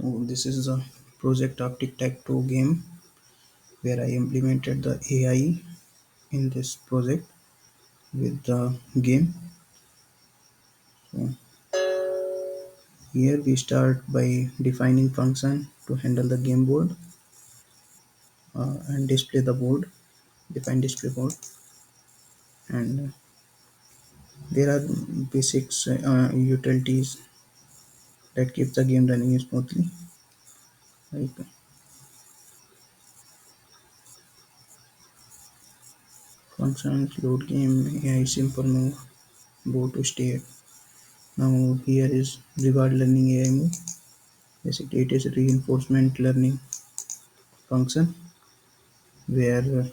This is the project of Tic Tac Toe game where I implemented the AI in this project with the game. So here we start by defining function to handle the game board and display the board, define display board, and there are basics utilities that keep the game running smoothly, like functions, load game, AI simple move, board to state. Now here is reward learning AI move. Basically, it is a reinforcement learning function where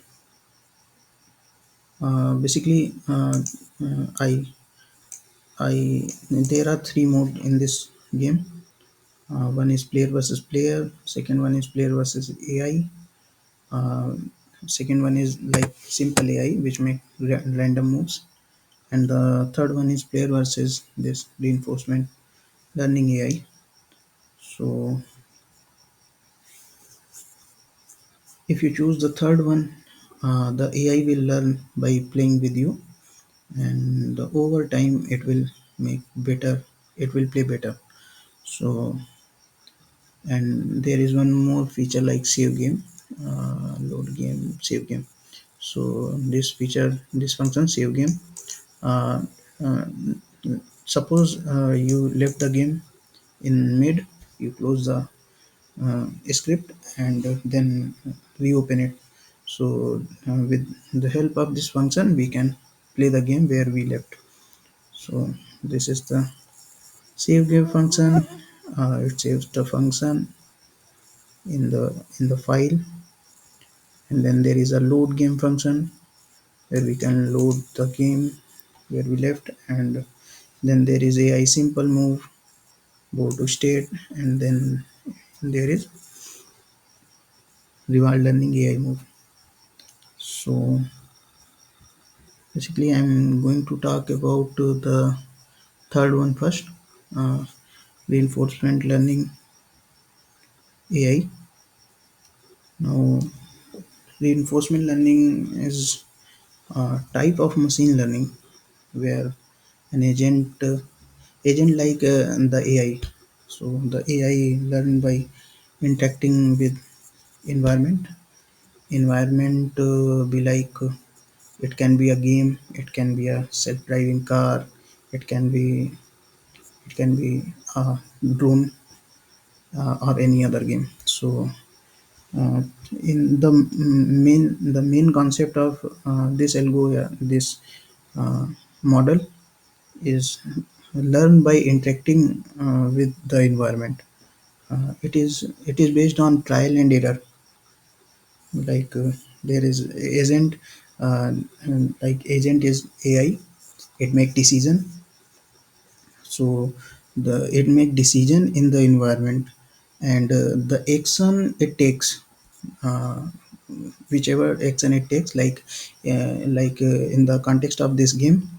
basically I there are three modes in this game. One is player versus player. Second one is player versus AI. Uh, Second one is like simple AI, which make random moves, and the third one is player versus this reinforcement learning AI. So if you choose the third one, the AI will learn by playing with you, and over time it will make better. It will play better. So and there is one more feature like save game, load game, save game. So this function save game. Uh, uh, Suppose you left the game in mid, you close the script and then reopen it. So with the help of this function, we can play the game where we left. So this is the save game function. It saves the function in the file, and then there is a load game function where we can load the game where we left, and then there is AI simple move, go to state, and then there is reward learning AI move. So basically, I'm going to talk about the third one first, uh, reinforcement learning AI. Now, reinforcement learning is a type of machine learning where an agent like the AI. So the AI learn by interacting with environment. Environment be like it can be a game, it can be a self-driving car, it can be it can be a drone or any other game. So uh, in the main concept of this uh, model is learn by interacting with the environment. It is based on trial and error. Like there is agent, like agent is AI. It make decision. So it make decision in the environment, and the action it takes, uh, whichever action it takes, in the context of this game,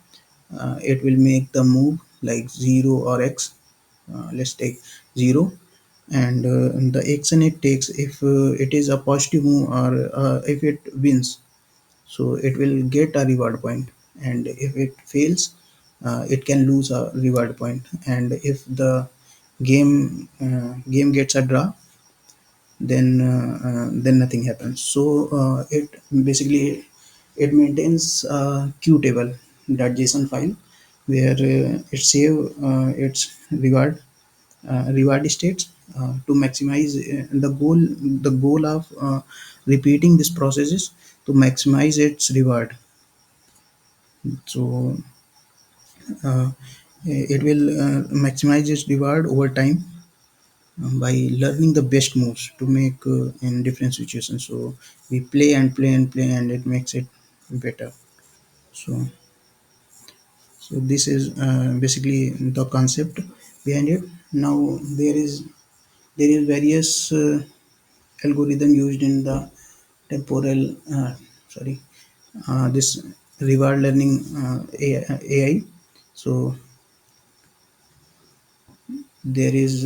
it will make the move like 0 or x. Let's take 0, and the action it takes, if it is a positive move or if it wins, so it will get a reward point, and if it fails, it can lose a reward point. And if the game gets a draw, then nothing happens. So it basically it maintains a queue table, that JSON file, where it save its reward states to maximize the goal of repeating this process is to maximize its reward. So uh, it will maximize its reward over time by learning the best moves to make in different situations. So we play and play and play, and it makes it better. So this is basically the concept behind it. Now there is various algorithm used in the temporal sorry this reward learning AI. So there is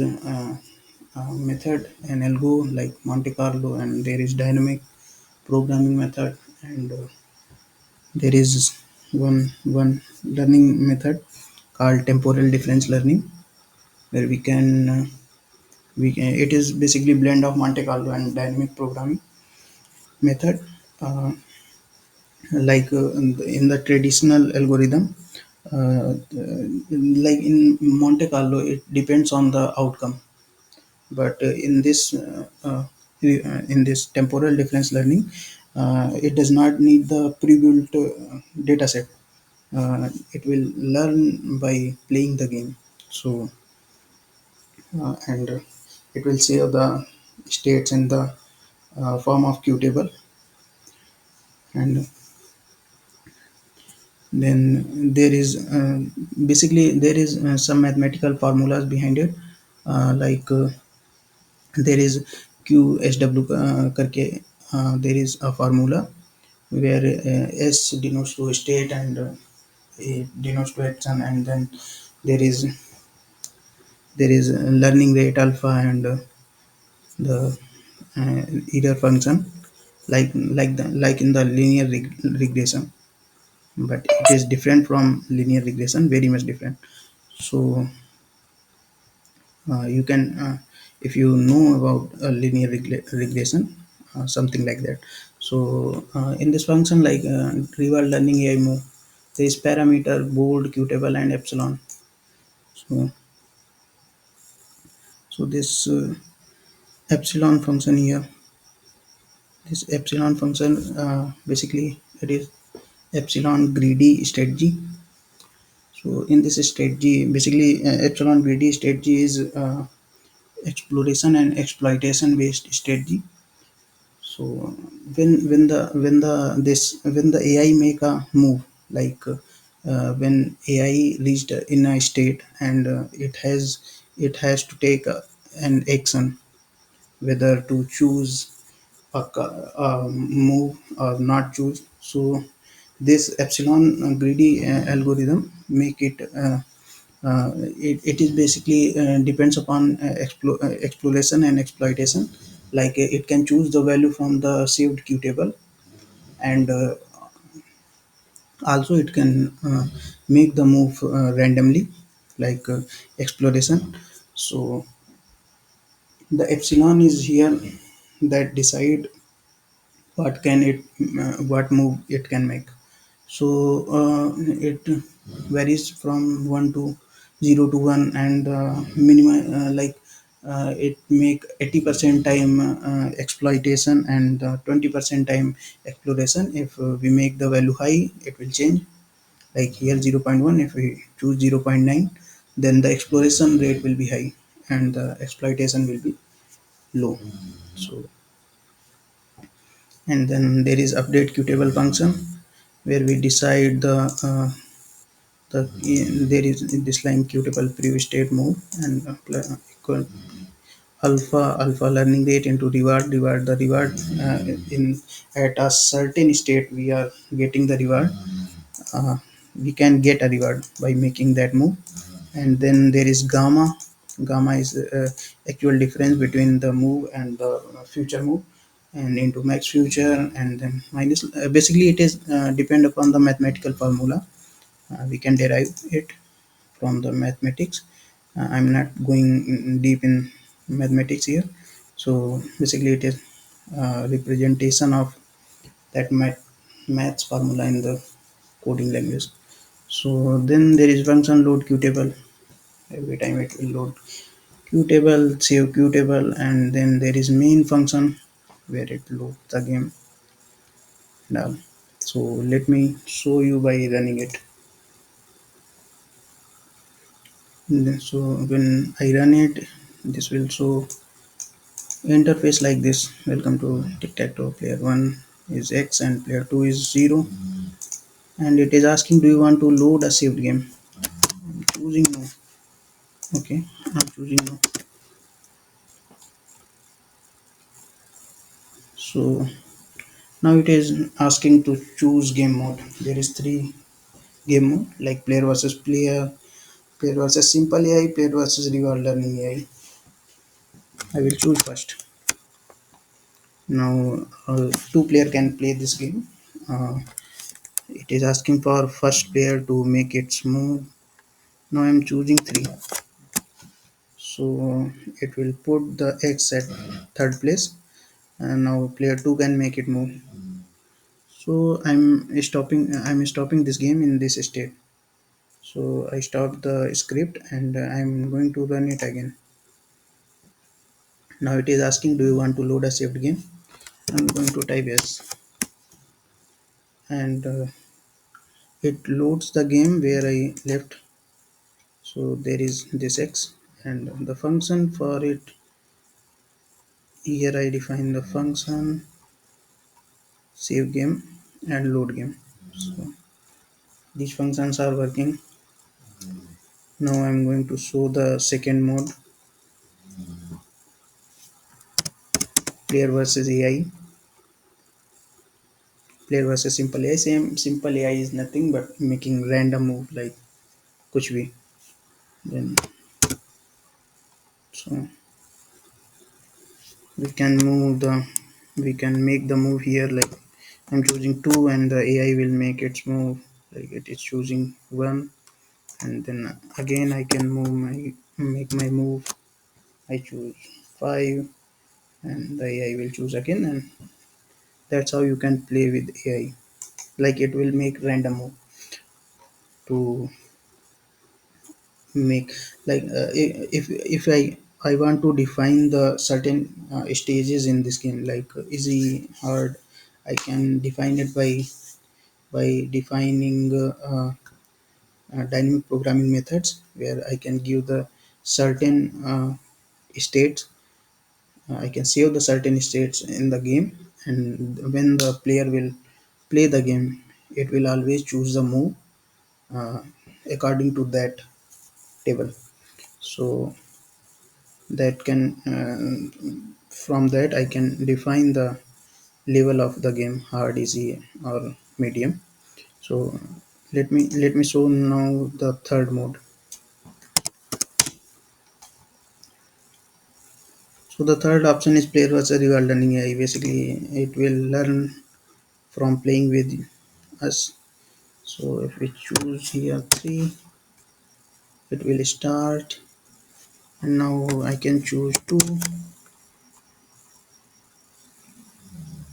method and algo like Monte Carlo, and there is dynamic programming method, and there is one learning method called temporal difference learning, where it is basically blend of Monte Carlo and dynamic programming method. Uh, like in the traditional algorithm, like in Monte Carlo, it depends on the outcome. But in this temporal difference learning, it does not need the pre-built data set. It will learn by playing the game. So and it will save the states in the form of Q table, and then there is basically there is some mathematical formulas behind it, like there is QSW करके there is a formula where S denotes to state, and A denotes to action, and then there is learning rate alpha, and the error function, like in the linear regression, but it is different from linear regression, very much different. So you can if you know about linear regression, something like that. So in this function, like reward learning AI move, there is parameter bold, qtable, and epsilon. So this epsilon function here, this epsilon function, basically it is epsilon greedy strategy. So in this strategy, basically epsilon greedy strategy is exploration and exploitation based strategy. So when the AI make a move, like when AI reached in a state, and it has to take an action, whether to choose a move or not choose. So this epsilon greedy algorithm make it. It is basically depends upon exploration and exploitation. Like it can choose the value from the saved Q table, and also it can make the move randomly, like exploration. So the epsilon is here that decide what move it can make. So it varies from 1 to 0 to 1, and minimum it make 80% time exploitation, and 20% time exploration. If we make the value high, it will change, like here 0 0.1. If we choose 0 0.9, then the exploration rate will be high and the exploitation will be low. So and then there is update qtable function, where we decide there is this line qtable previous state move, and equal alpha learning rate into reward the reward, in at a certain state we are getting the reward. uh, we can get a reward by making that move. And then there is gamma is actual difference between the move and the future move, and into max future, and then minus, basically it is depend upon the mathematical formula. We can derive it from the mathematics. I'm not going deep in mathematics here. So basically it is representation of that maths formula in the coding language. So then there is function load qtable. Every time it will load qtable, save qtable, and then there is main function where it loads the game now. So let me show you by running it. So when I run it, this will show interface like this. Welcome to tic-tac-toe. Player 1 is X and player 2 is 0. And it is asking, do you want to load a saved game? I'm choosing no. Okay, I'm choosing no. So now it is asking to choose game mode. There is three game mode, like player versus player, player versus simple AI, player versus reward learning AI. I will choose first. Now, two player can play this game. Uh, it is asking for first player to make its move. Now I'm choosing three. So it will put the X at third place, and now player two can make it move. So I'm stopping this game in this state. So I stop the script and I'm going to run it again. Now it is asking, do you want to load a saved game? I'm going to type yes, and it loads the game where I left. So there is this X, and the function for it, here I define the function save game and load game. So these functions are working. Now I'm going to show the second mode, player versus AI. Player versus simple AI. Same simple AI is nothing but making random move like kuch bhi. Then so we can make the move here like I'm choosing two and the AI will make its move like it is choosing one, and then again I can make my move. I choose five and the AI will choose again, and that's how you can play with AI. Like it will make random move to make like if I want to define the certain stages in this game like easy hard, I can define it by defining dynamic programming methods where I can give the certain states. I can save the certain states in the game, and when the player will play the game, it will always choose the move uh, according to that table. So that can from that I can define the level of the game, hard, easy, or medium. So let me show now the third mode. So the third option is player versus reward learning AI. Basically it will learn from playing with us. So if we choose here three, it will start, and now I can choose two.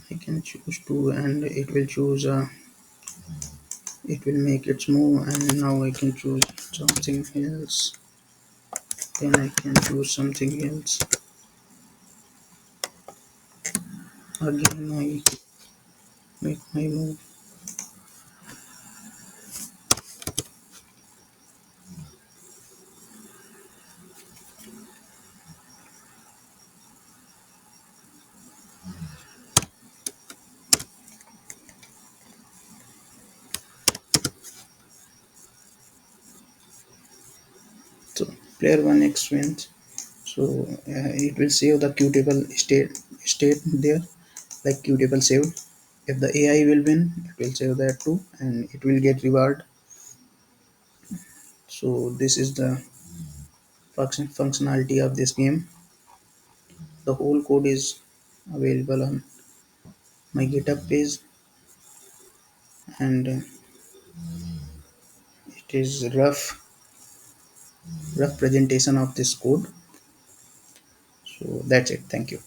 I can choose two and it will choose it will make its move, and now I can choose something else. Then I can choose something else. Again I make my move. So player 1x wins. So it will save the qtable state there, like qtable saved. If the AI will win, it will save that too, and it will get reward. So this is the functionality of this game. The whole code is available on my GitHub page, and it is rough presentation of this code. So that's it. Thank you.